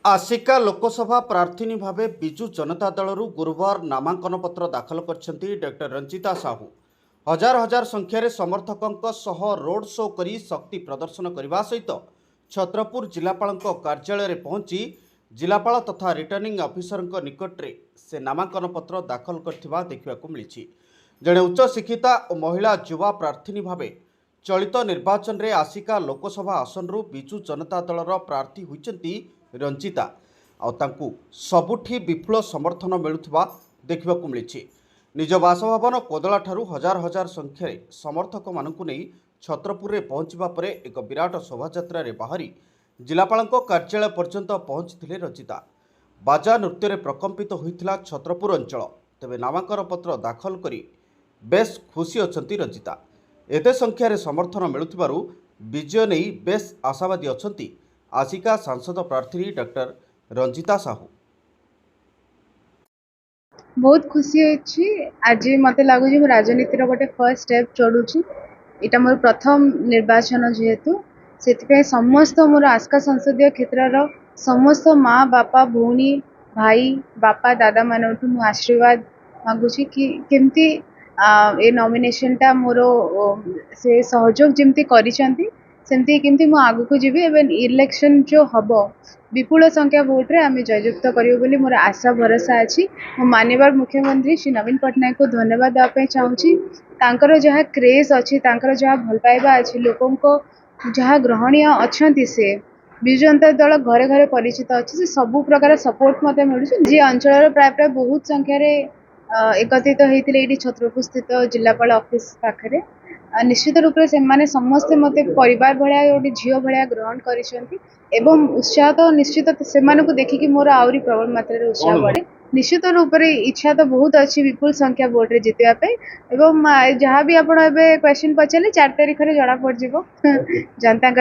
आसिका लोकसभा प्रार्थिनी भावे विजु जनता दलरू गुरुवार नामांकन पत्र दाखल करछंती डॉक्टर रंजिता साहू। हजार हजार संख्यार समर्थकों सह रोड शो करी शक्ति प्रदर्शन करने सहित छत्रपुर जिलापाल कार्यालय पहुंची जिलापाल तथा रिटर्निंग ऑफिसर निकट में से नामांकन पत्र दाखल करथिबा देखिबाकु मिलिछि। जड़े उच्च शिक्षिता और महिला युवा प्रार्थिनी भावे चलित निर्वाचन रे आसिका लोकसभा आसनरू विजु जनता दलर प्रार्थी होइचंती रंजिता आउ सबुठी विपुल समर्थन मिलुवा देखा मिली। निज बासभवन कोदला ठारू हजार हजार संख्यार समर्थक मानू नहीं छत्रपुर में पहुंचवा पर एक विराट शोभायात्रा बाहरी जिलापाल कार्यालय पर्यंत पहुंची रंजिता। बाजा नृत्य प्रकम्पित होता छत्रपुर अंचल। तेबे नामांकन पत्र दाखल करी बेस खुशी अछंती रंजिता। एते संख्यार समर्थन मिलुथिबारु विजय नहीं बेस आशावादी अछंती आसिका सांसद प्रार्थी डॉक्टर रंजिता साहू। बहुत खुशी होची आज मते लागुची मो राजनीतिर गोटे फर्स्ट स्टेप चढ़ुची। इटा मोर प्रथम निर्वाचन जेहेतु से समस्त मोर आस्का संसदीय क्षेत्र समस्त माँ बापा भौणी भाई बापा दादा मानठू मु आशीर्वाद मागुची कि केमती ए नॉमिनेशन टा मोर से सहयोग जमती करिसंती सेमती केमती मु आगु को जीवी एवं इलेक्शन जो हबो विपुल संख्या भोट रे आमे जययुक्त करियो बोली मोर आशा भरोसा अछि। मो माननीय मुख्यमंत्री श्री नवीन पटनायक को धन्यवाद देवा पे चाहूची। तांकर जहाँ क्रेज अच्छी तांकर जहाँ भल पाइबा अच्छी लोकों को जहाँ ग्रहणीय अच्छी से विजु जनता दल घरे घरे परिचित अच्छी से सबु प्रकार सपोर्ट मते मिलुची। जी अंचल प्राय प्राय बहुत संख्यार एकत्रित होते ये छत्रपुर स्थित जिलापाल ऑफिस पाखे निश्चित रूप से माने समस्ते मते परिवार भाया गोटे झील भाया ग्रहण करिसेंती एवं उत्साह तो निश्चित से देखिकी मोर आहरी प्रबल मात्रा उत्साह बढ़े। निश्चित रूप से इच्छा तो बहुत अच्छी विपुल संख्या भोट रे जितवाई एवं जहाँ भी आप क्वेश्चन पचारे 4 तारीख में जना पड़ जनता